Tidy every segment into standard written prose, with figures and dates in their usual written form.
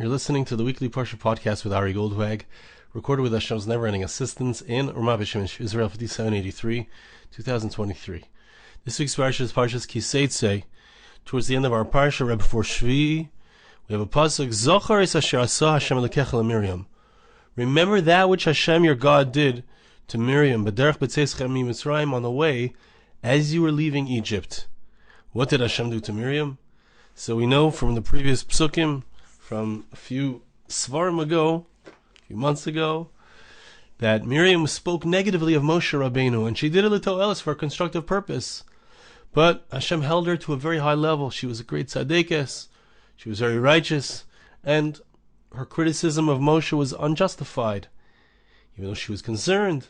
You're listening to the weekly Parsha Podcast with Ari Goldwag, recorded with Hashem's never-ending assistance in Ramat B'Shemesh, Israel 5783, 2023. This week's Parsha is Parsha's Seitze. Towards the end of our Parsha, right before Shvi, we have a pasuk, Zochar es asher asa Hashem Elokecha Miriam. Remember that which Hashem your God did to Miriam, b'derech b'tzeischem miMitzrayim, on the way as you were leaving Egypt. What did Hashem do to Miriam? So we know from the previous psukim, from a few svarim ago, a few months ago, that Miriam spoke negatively of Moshe Rabbeinu, and she did it l'to'eles for a constructive purpose. But Hashem held her to a very high level. She was a great tzaddikus, she was very righteous, and her criticism of Moshe was unjustified. Even though she was concerned,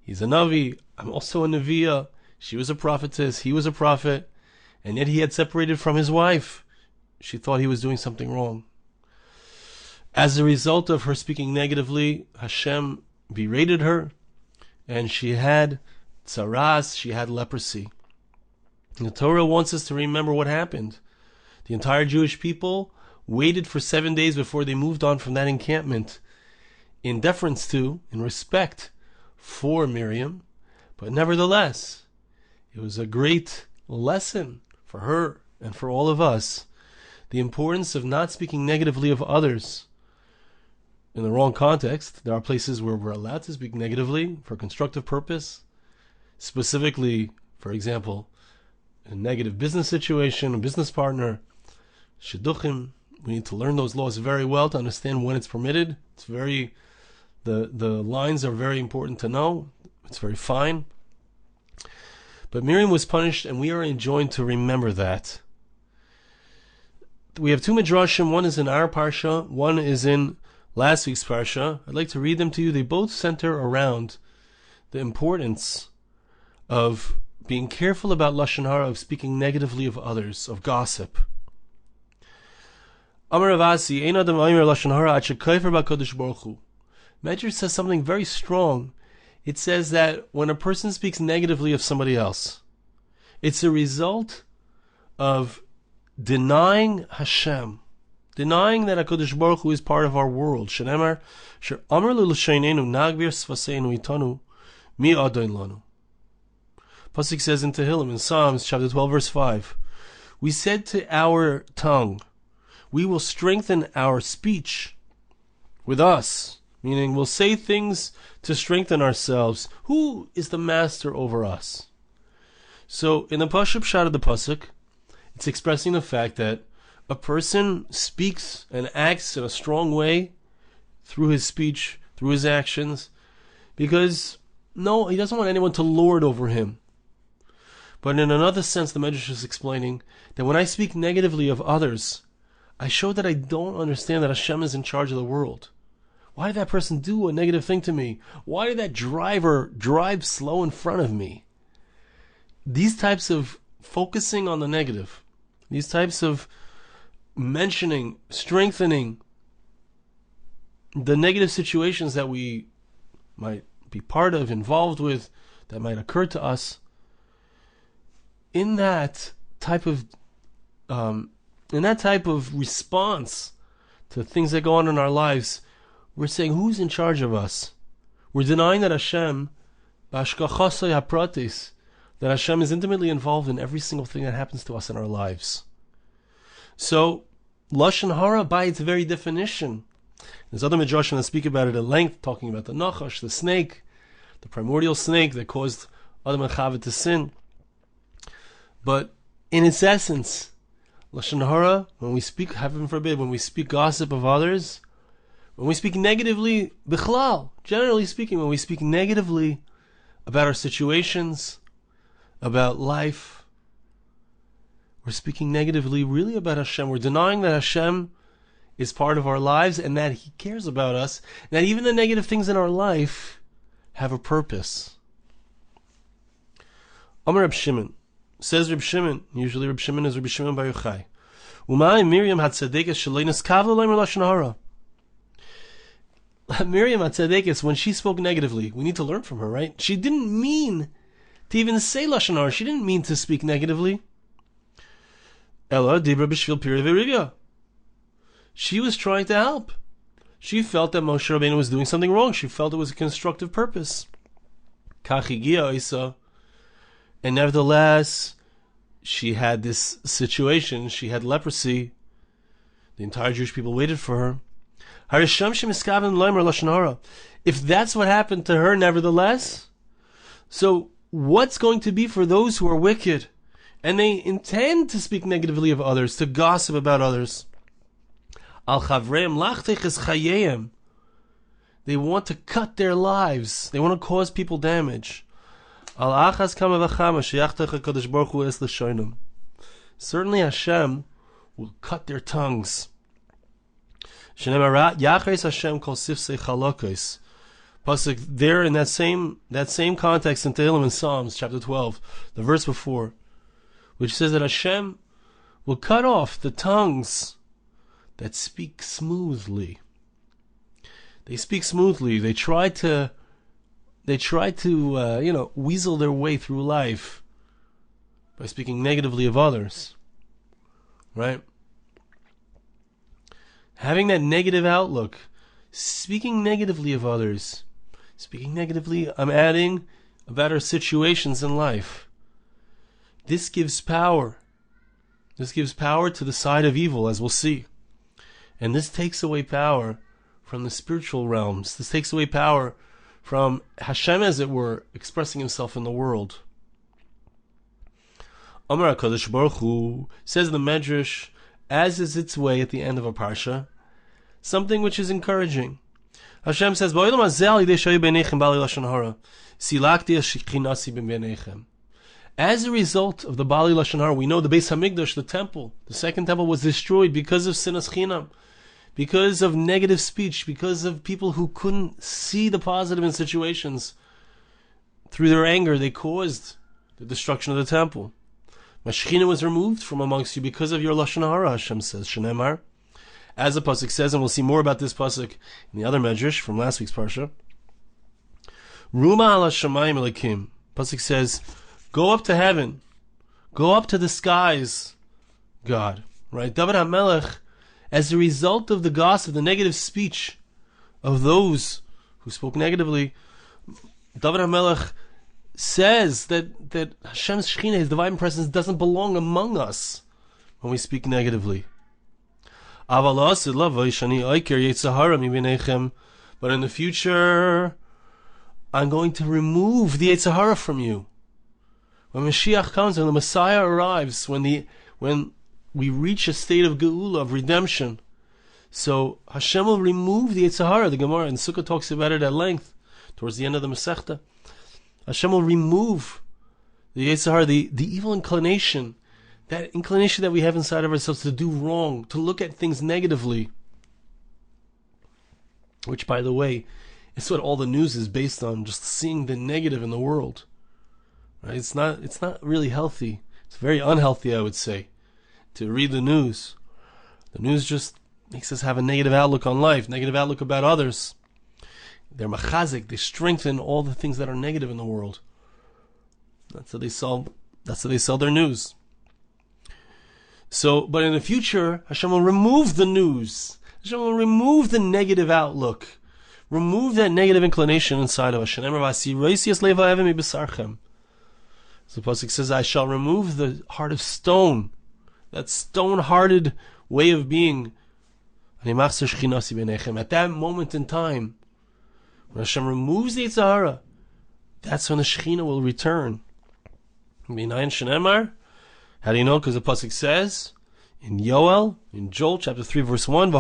he's a Navi, I'm also a Neviah, she was a prophetess, he was a prophet, and yet he had separated from his wife. She thought he was doing something wrong. As a result of her speaking negatively, Hashem berated her, and she had tzaras, she had leprosy. And the Torah wants us to remember what happened. The entire Jewish people waited for 7 days before they moved on from that encampment, in deference to, in respect for Miriam. But nevertheless, it was a great lesson for her and for all of us, the importance of not speaking negatively of others in the wrong context. There are places where we're allowed to speak negatively for a constructive purpose, specifically, for example, a negative business situation, a business partner, shidduchim. We need to learn those laws very well to understand when it's permitted. It's very, the lines are very important to know. It's very fine. But Miriam was punished, and we are enjoined to remember that. We have two midrashim. One is in our parsha, one is in last week's parsha. I'd like to read them to you. They both center around the importance of being careful about lashon hara, of speaking negatively of others, of gossip. Amar Ravasi, ein adam omer lashon hara ad shekofer b'Kadosh Baruch Hu. Medrash says something very strong. It says that when a person speaks negatively of somebody else, it's a result of denying Hashem, denying that HaKadosh Baruch Hu is part of our world. Shenemar, Sher Amar L'Lashainenu Nagvir Svaseinu Itanu Mi Adoin Lanu. Pasuk says in Tehillim, in Psalms chapter 12 verse 5, we said to our tongue, we will strengthen our speech with us, meaning we'll say things to strengthen ourselves. Who is the master over us? So in the Parsha Pshat of the Pasuk, it's expressing the fact that a person speaks and acts in a strong way through his speech, through his actions, because no, he doesn't want anyone to lord over him. But in another sense, the Medrash is explaining that when I speak negatively of others, I show that I don't understand that Hashem is in charge of the world. Why did that person do a negative thing to me? Why did that driver drive slow in front of me? These types of focusing on the negative, these types of mentioning, strengthening the negative situations that we might be part of, involved with, that might occur to us, in that type of response to things that go on in our lives, we're saying, who's in charge of us? We're denying that Hashem, b'hashgachasei hapratis, that Hashem is intimately involved in every single thing that happens to us in our lives. So, lashon hara, by its very definition, there's other midrashim that speak about it at length, talking about the nachash, the snake, the primordial snake that caused Adam and Chava to sin. But in its essence, lashon hara, when we speak, heaven forbid, when we speak gossip of others, when we speak negatively, bichlal, generally speaking, when we speak negatively about our situations, about life, we're speaking negatively really about Hashem. We're denying that Hashem is part of our lives and that He cares about us, and that even the negative things in our life have a purpose. Amar Reb Shimon, says Reb Shimon, usually Reb Shimon is Reb Shimon Bar Yochai. Umay Miriam had tzaddikas shleinas kavla leimer lashon hara. Miriam had tzaddikas, when she spoke negatively, we need to learn from her, right? She didn't mean to even say lashon hara. She didn't mean to speak negatively. Ella dibra b'shvil pira v'rivya. she was trying to help. She felt that Moshe Rabbeinu was doing something wrong. She felt it was a constructive purpose. And nevertheless, she had this situation. She had leprosy. The entire Jewish people waited for her. If that's what happened to her, nevertheless, so what's going to be for those who are wicked and they intend to speak negatively of others, to gossip about others? They want to cut their lives. They want to cause people damage. Certainly Hashem will cut their tongues. Pasuk there in that same context in Tehillim in Psalms chapter 12, the verse before, which says that Hashem will cut off the tongues that speak smoothly. They speak smoothly. They try to weasel their way through life by speaking negatively of others. Right? Having that negative outlook, speaking negatively of others, speaking negatively, I'm adding, about our situations in life. This gives power. This gives power to the side of evil, as we'll see. And this takes away power from the spiritual realms. This takes away power from Hashem, as it were, expressing himself in the world. Amar HaKadosh Baruch Hu, says the Medrash, as is its way at the end of a parsha, something which is encouraging. Hashem says, as a result of the Bali Lashon Hara, we know the Beis Hamikdash, the temple, the second temple, was destroyed because of sinas chinam, because of negative speech, because of people who couldn't see the positive in situations. Through their anger, they caused the destruction of the temple. Mashchina was removed from amongst you because of your Lashon Hara, Hashem says, Shenemar. As the pasuk says, and we'll see more about this pasuk in the other medrash from last week's parsha. Ruma ala shamayim elikim. Pasuk says, go up to heaven, go up to the skies, God. Right? David Amalek, as a result of the gossip, the negative speech of those who spoke negatively, David Amalek says that Hashem's Shekhinah, his divine presence, doesn't belong among us when we speak negatively. But in the future, I'm going to remove the Yetzer Hara from you. When Mashiach comes, when the Messiah arrives, when we reach a state of Geula, of redemption, so Hashem will remove the Yetzer Hara. The Gemara in Sukkah talks about it at length towards the end of the Masechta. Hashem will remove the Yetzer Hara, the evil inclination, that inclination that we have inside of ourselves to do wrong, to look at things negatively. Which, by the way, is what all the news is based on, just seeing the negative in the world. Right? It's not really healthy. It's very unhealthy, I would say, to read the news. The news just makes us have a negative outlook on life, negative outlook about others. They're machazik, they strengthen all the things that are negative in the world. That's how they sell their news. So, but in the future, Hashem will remove the news. Hashem will remove the negative outlook. Remove that negative inclination inside of us. So the pasuk says, I shall remove the heart of stone, that stone-hearted way of being. At that moment in time, when Hashem removes the Yetzer Hara, that's when the Shekhinah will return. How do you know? Because the pasuk says in Joel, in Joel chapter 3 verse 1,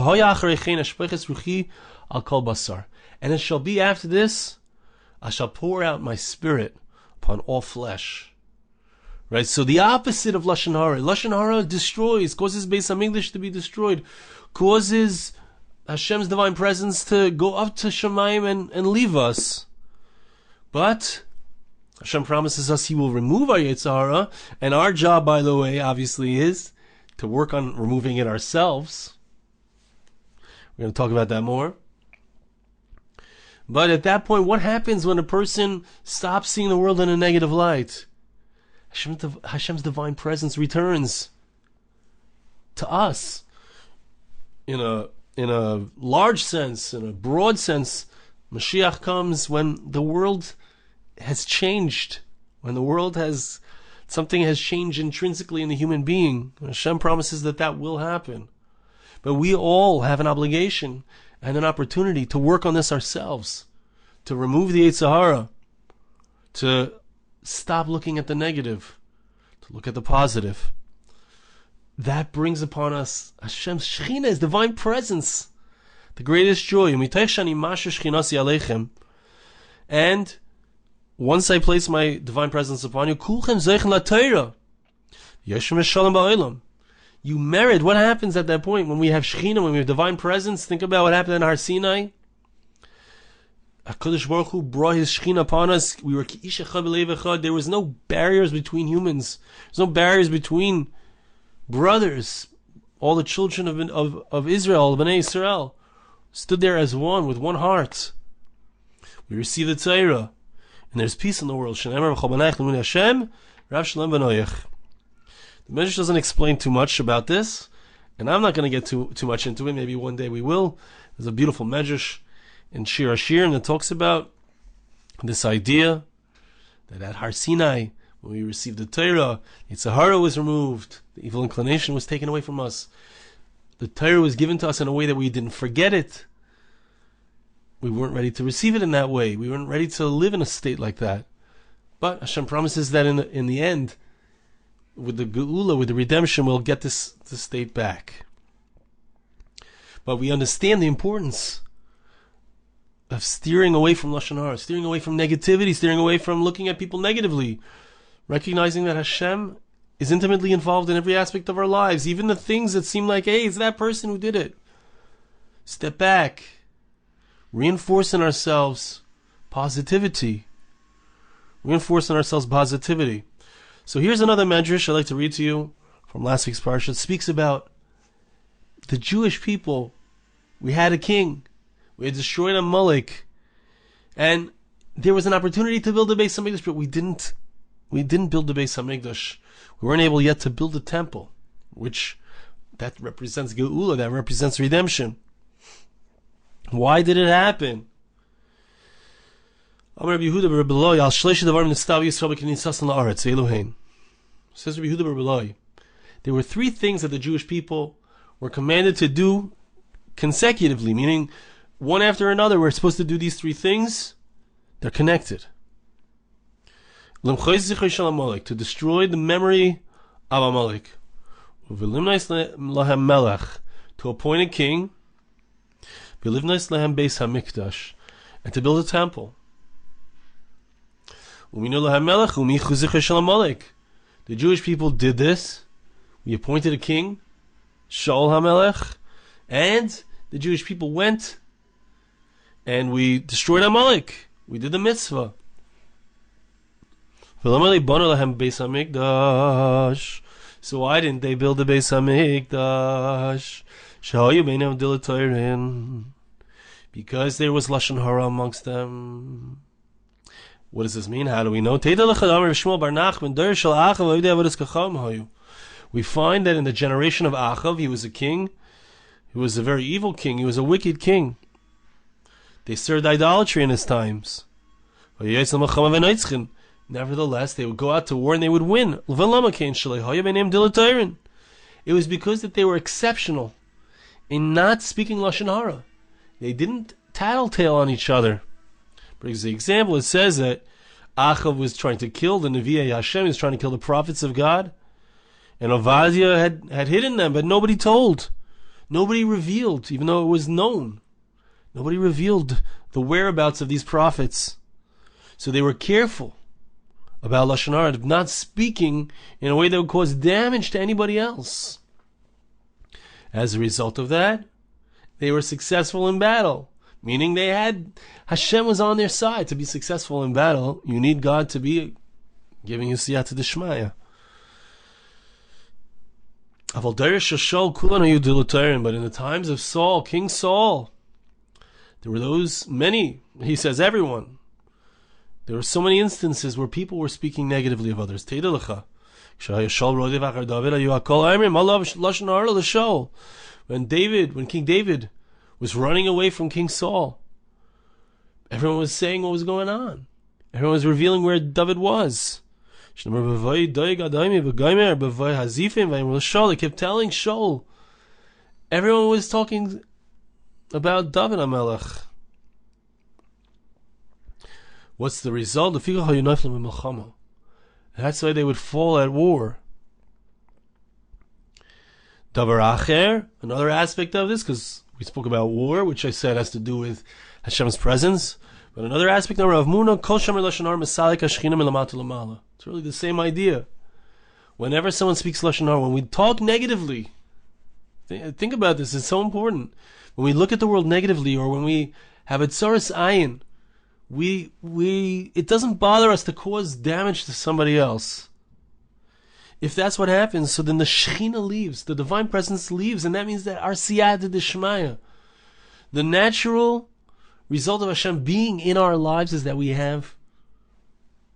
and it shall be after this, I shall pour out my spirit upon all flesh. Right? So the opposite of Lashon Hara. Lashon Hara destroys, causes Beis Hamikdash to be destroyed, causes Hashem's divine presence to go up to Shemayim and leave us. But Hashem promises us He will remove our Yetzer Hara, and our job, by the way, obviously is to work on removing it ourselves. We're going to talk about that more. But at that point, what happens when a person stops seeing the world in a negative light? Hashem's divine presence returns to us. in a large sense, in a broad sense, Mashiach comes when the world has changed, when the world has, something has changed intrinsically in the human being. Hashem promises that that will happen. But we all have an obligation and an opportunity to work on this ourselves, to remove the Yetzer Hara, to stop looking at the negative, to look at the positive. That brings upon us Hashem's Shechina, His divine presence, the greatest joy. And once I place my divine presence upon you, you merit. What happens at that point when we have Shechina, when we have divine presence? Think about what happened in Har Sinai. HaKadosh Baruch Hu brought His Shechina upon us. We were Ki'ish Echad B'Leiv Echad. There was no barriers between humans. There's no barriers between brothers. All the children of Israel, Bnei Israel, stood there as one, with one heart. We received the Torah, and there's peace in the world. The Medrash doesn't explain too much about this, and I'm not going to get too much into it. Maybe one day we will. There's a beautiful Medrash in Shir HaShirim that talks about this idea that at Har Sinai, when we received the Torah, Yetzer Hara was removed, the evil inclination was taken away from us. The Torah was given to us in a way that we didn't forget it. We weren't ready to receive it in that way. We weren't ready to live in a state like that. But Hashem promises that in the end, with the Geula, with the redemption, we'll get this state back. But we understand the importance of steering away from Lashon Hara, steering away from negativity, steering away from looking at people negatively, recognizing that Hashem is intimately involved in every aspect of our lives, even the things that seem like, hey, it's that person who did it. Step back, reinforce in ourselves positivity. So here's another medrash I'd like to read to you from last week's Parsha. It speaks about the Jewish people. We had a king. We had destroyed Amalek. And there was an opportunity to build a Beis Hamikdash, but we didn't build the Beis Hamikdash. We weren't able yet to build a temple, which that represents Geula, that represents redemption. Why did it happen? Says Rabbi Yehuda bar Bilai, there were three things that the Jewish people were commanded to do consecutively, meaning one after another. We're supposed to do these three things. They're connected. To destroy the memory of Amalek, to appoint a king, Beis Hamikdash, and to build a temple. The Jewish people did this. We appointed a king, Shaul HaMelech, and the Jewish people went and we destroyed Amalek. We did the mitzvah. So why didn't they build the Beis Hamikdash? Because there was Lashon Hara amongst them. What does this mean? How do we know? We find that in the generation of Achav, he was a king. He was a very evil king. He was a wicked king. They served idolatry in his times. Nevertheless, they would go out to war and they would win. It was because that they were exceptional in not speaking Lashon Hara. They didn't tattletale on each other. For example, it says that Achav was trying to kill the Nevi'ei Hashem. He was trying to kill the prophets of God. And Ovadia had hidden them, but nobody told. Nobody revealed, even though it was known. Nobody revealed the whereabouts of these prophets. So they were careful about Lashon Hara, of not speaking in a way that would cause damage to anybody else. As a result of that, they were successful in battle. Meaning Hashem was on their side. To be successful in battle, you need God to be giving you Siyata Dishmaya. But in the times of Saul, King Saul, there were many, he says everyone, there were so many instances where people were speaking negatively of others. When King David was running away from King Saul, everyone was saying what was going on. Everyone was revealing where David was. They kept telling Shaul. Everyone was talking about David Amalek. What's the result? That's why they would fall at war. Davar acher, another aspect of this, because we spoke about war, which I said has to do with Hashem's presence. But another aspect of Rav Muna, kol shamer lashon hara mesalik hashchina milamata lamala. It's really the same idea. Whenever someone speaks lashon hara, when we talk negatively, think about this, it's so important. When we look at the world negatively, or when we have a tzaras ayin, it doesn't bother us to cause damage to somebody else. If that's what happens, so then the Shekhinah leaves, the divine presence leaves, and that means that our Siyata Dishmaya, the natural result of Hashem being in our lives, is that we have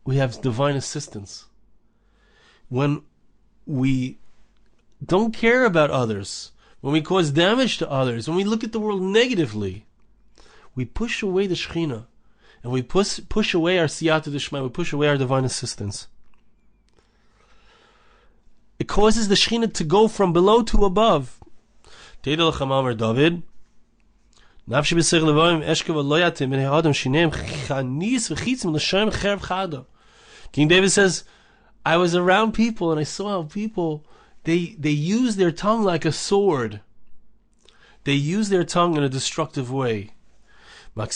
divine assistance. When we don't care about others, when we cause damage to others, when we look at the world negatively, we push away the Shekhinah, and we push away our Siyata Dishmaya, we push away our divine assistance. It causes the Shekhinah to go from below to above. David, David King David says, I was around people and I saw how people, they use their tongue like a sword. They use their tongue in a destructive way. That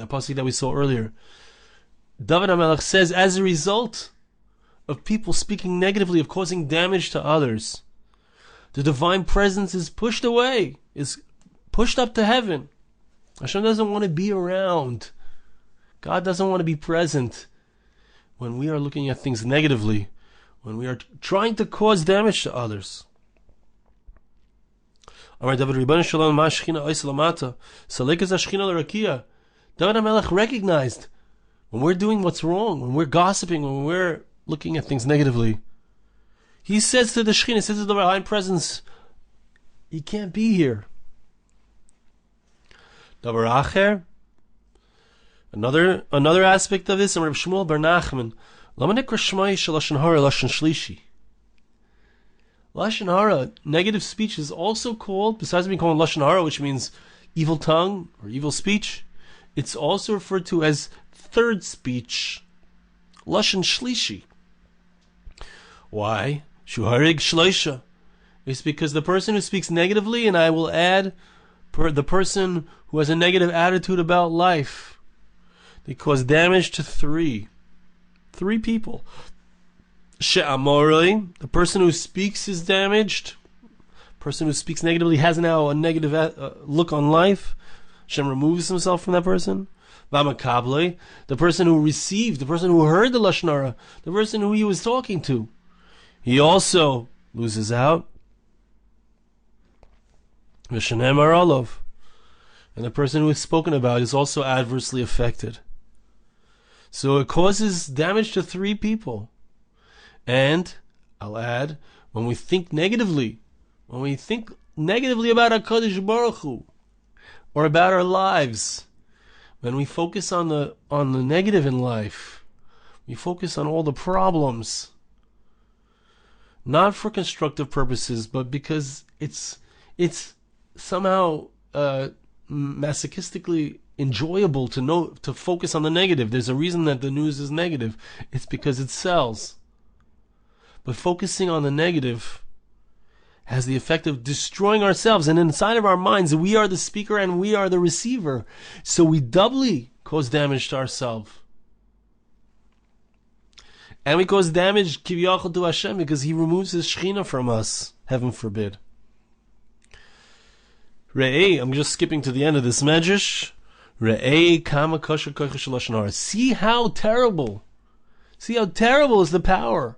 passage that we saw earlier. David Amalek says, as a result of people speaking negatively, of causing damage to others, the divine presence is pushed away, is pushed up to heaven. Hashem doesn't want to be around. God doesn't want to be present when we are looking at things negatively, when we are trying to cause damage to others. David Amalek recognized when we're doing what's wrong, when we're gossiping, when we're looking at things negatively, he says to the Shekhinah, he says to the divine presence, you can't be here. Davar acher, another aspect of this, and Reb Shmuel bar Nachman, lama nikra shmai shel lashon hara lashon shlishi. Lashon hara, negative speech, is also called, besides being called lashon hara, which means evil tongue or evil speech, it's also referred to as third speech, lashon shlishi. Why? Shuharig shloisha. It's because the person who speaks negatively, and I will add, the person who has a negative attitude about life, they cause damage to three people. She'amoroi, the person who speaks is damaged. The person who speaks negatively has now a negative look on life. Hashem removes himself from that person. V'amakabloi, the person who received, the person who heard the lashon hara, the person who he was talking to, he also loses out. V'shenem arolov, and the person who is spoken about is also adversely affected. So it causes damage to three people. And I'll add, when we think negatively about HaKadosh Baruch Hu, or about our lives, when we focus on the negative in life, we focus on all the problems, not for constructive purposes, but because it's somehow masochistically enjoyable to focus on the negative. There's a reason that the news is negative. It's because it sells. But focusing on the negative has the effect of destroying ourselves, and inside of our minds we are the speaker and we are the receiver, so we doubly cause damage to ourselves. And we cause damage kiviyachol to Hashem because He removes His Shekhinah from us. Heaven forbid. Re'ei, I'm just skipping to the end of this medrash. Re'ei kama kosher koicha shel lashon hara. See how terrible is the power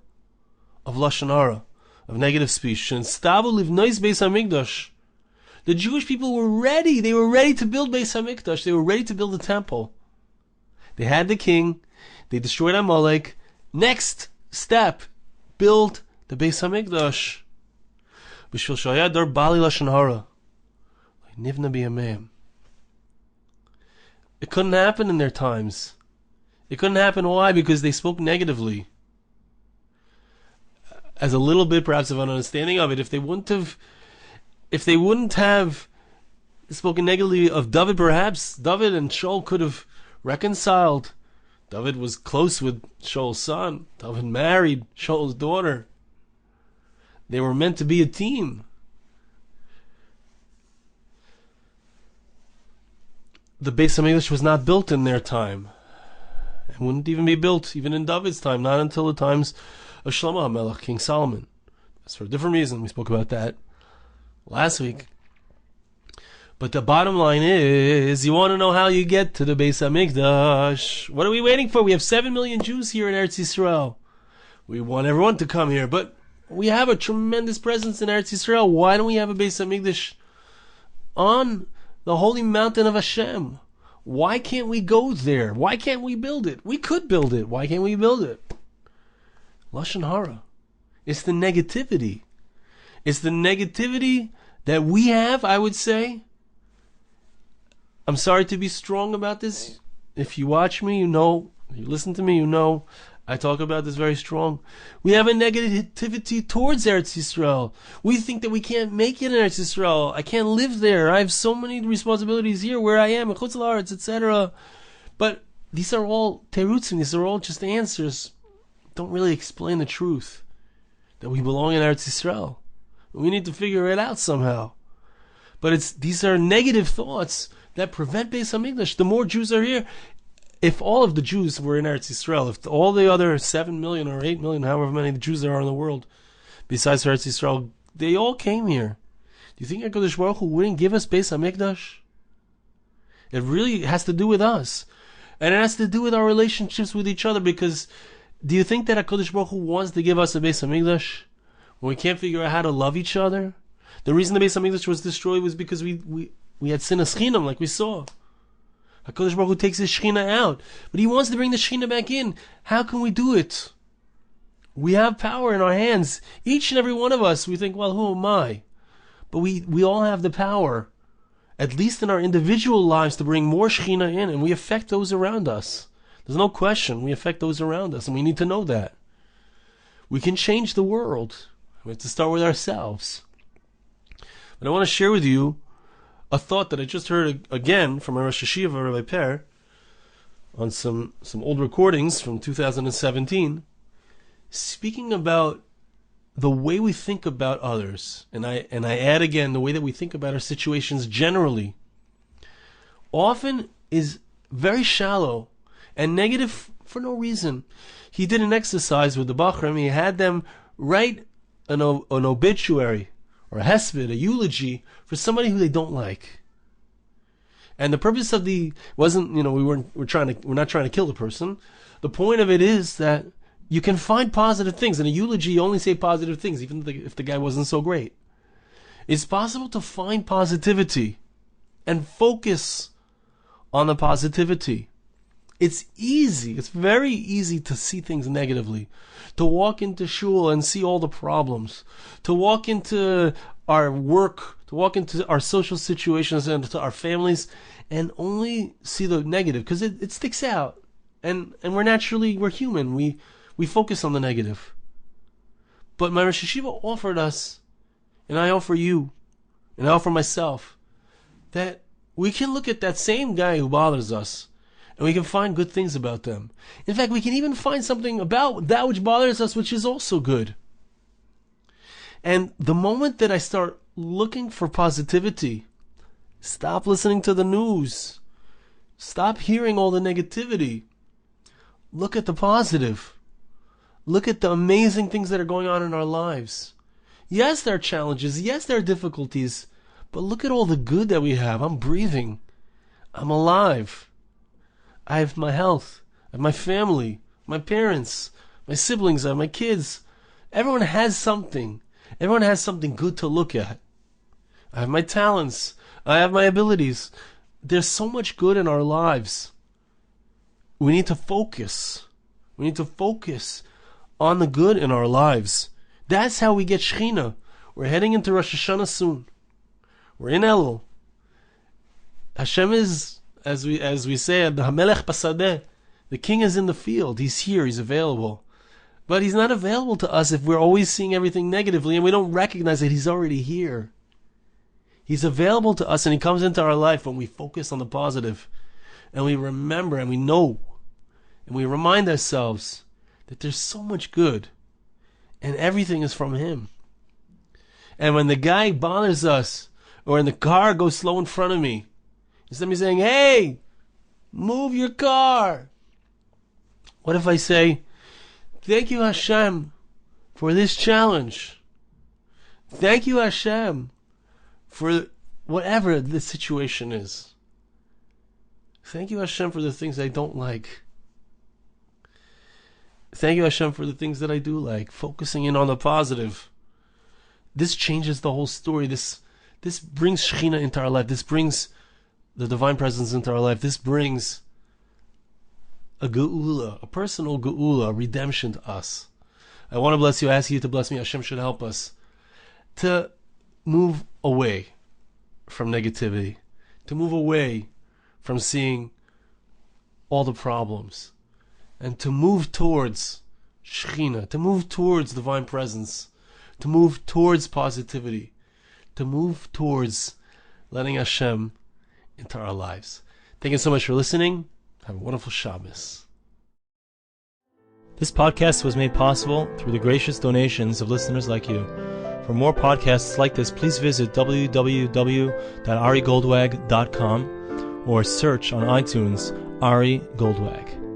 of lashon hara, of negative speech. And stavu livnois Beis Hamikdash. The Jewish people were ready. They were ready to build Beis Hamikdash. They were ready to build the temple. They had the king. They destroyed Amalek. Next step, build the Beis Hamikdash. B'shvil shaya dor bali lashon hara. Nivna b'yameim. It couldn't happen in their times. It couldn't happen. Why? Because they spoke negatively. As a little bit, perhaps, of an understanding of it, if they wouldn't have spoken negatively of David, perhaps David and Shaul could have reconciled. David was close with Shaul's son. David married Shaul's daughter. They were meant to be a team. The Beis Hamikdash was not built in their time. It wouldn't even be built, even in David's time, not until the times of Shlomo Amalek, King Solomon. That's for a different reason. We spoke about that last week. But the bottom line is, you want to know how you get to the Beis Hamikdash. What are we waiting for? We have 7 million Jews here in Eretz Yisrael. We want everyone to come here, but we have a tremendous presence in Eretz Yisrael. Why don't we have a Beis Hamikdash on the holy mountain of Hashem? Why can't we go there? Why can't we build it? We could build it. Why can't we build it? Lashon hara. It's the negativity. It's the negativity that we have, I would say. I'm sorry to be strong about this. If you watch me, you know. If you listen to me, you know. I talk about this very strong. We have a negativity towards Eretz Yisrael. We think that we can't make it in Eretz Yisrael. I can't live there. I have so many responsibilities here where I am, in Chutz La'aretz, etc. But these are all terutzim. These are all just answers. Don't really explain the truth that we belong in Eretz Yisrael. We need to figure it out somehow. But these are negative thoughts that prevent Beis Hamikdash. The more Jews are here, if all of the Jews were in Eretz Yisrael, if all the other 7 million or 8 million, however many the Jews there are in the world, besides Eretz Yisrael, they all came here. Do you think HaKadosh Baruch Hu wouldn't give us Beis Hamikdash? It really has to do with us. And it has to do with our relationships with each other, because do you think that HaKadosh Baruch Hu wants to give us a Beis Hamikdash when we can't figure out how to love each other? The reason the Beis Hamikdash was destroyed was because we had sinas chinam, like we saw. HaKadosh Baruch Hu takes his Shekhinah out, but he wants to bring the Shekhinah back in. How can we do it? We have power in our hands. Each and every one of us, we think, well, who am I? But we all have the power, at least in our individual lives, to bring more Shekhinah in, and we affect those around us. There's no question, we affect those around us, and we need to know that. We can change the world. We have to start with ourselves. But I want to share with you a thought that I just heard again from our Rosh Hashiva, Rabbi Per, on some old recordings from 2017, speaking about the way we think about others, and I add again the way that we think about our situations generally, often is very shallow and negative for no reason. He did an exercise with the Bachram. He had them write an obituary or a hesped, a eulogy for somebody who they don't like. And the purpose of wasn't, we're not trying to kill the person. The point of it is that you can find positive things. In a eulogy, you only say positive things, even if the guy wasn't so great. It's possible to find positivity and focus on the positivity. It's easy. It's very easy to see things negatively. To walk into shul and see all the problems. To walk into our work, to walk into our social situations and to our families and only see the negative, because it sticks out. And we're human. We focus on the negative. But my Rosh Hashiva offered us, and I offer you, and I offer myself, that we can look at that same guy who bothers us, and we can find good things about them. In fact, we can even find something about that which bothers us, which is also good. And the moment that I start looking for positivity, stop listening to the news, stop hearing all the negativity, look at the positive. Look at the amazing things that are going on in our lives. Yes, there are challenges. Yes, there are difficulties. But look at all the good that we have. I'm breathing. I'm alive. I have my health. I have my family, my parents, my siblings, I have my kids. Everyone has something. Everyone has something good to look at. I have my talents. I have my abilities. There's so much good in our lives. We need to focus. We need to focus on the good in our lives. That's how we get Shekhinah. We're heading into Rosh Hashanah soon. We're in Elul. Hashem is, as we say, the Amalek Pasadeh. The king is in the field. He's here. He's available. But he's not available to us if we're always seeing everything negatively and we don't recognize that he's already here. He's available to us and he comes into our life when we focus on the positive and we remember and we know and we remind ourselves that there's so much good and everything is from him. And when the guy bothers us or when the car goes slow in front of me, instead of me saying, hey, move your car, what if I say, thank you, Hashem, for this challenge. Thank you, Hashem, for whatever the situation is. Thank you, Hashem, for the things I don't like. Thank you, Hashem, for the things that I do like. Focusing in on the positive. This changes the whole story. This brings Shekhinah into our life. This brings the divine presence into our life. This brings a geula, a personal geula, a redemption to us. I want to bless you. I ask you to bless me. Hashem should help us to move away from negativity, to move away from seeing all the problems, and to move towards Shekhinah, to move towards divine presence, to move towards positivity, to move towards letting Hashem into our lives. Thank you so much for listening. Have a wonderful Shabbos. This podcast was made possible through the gracious donations of listeners like you. For more podcasts like this, please visit www.arigoldwag.com or search on iTunes Ari Goldwag.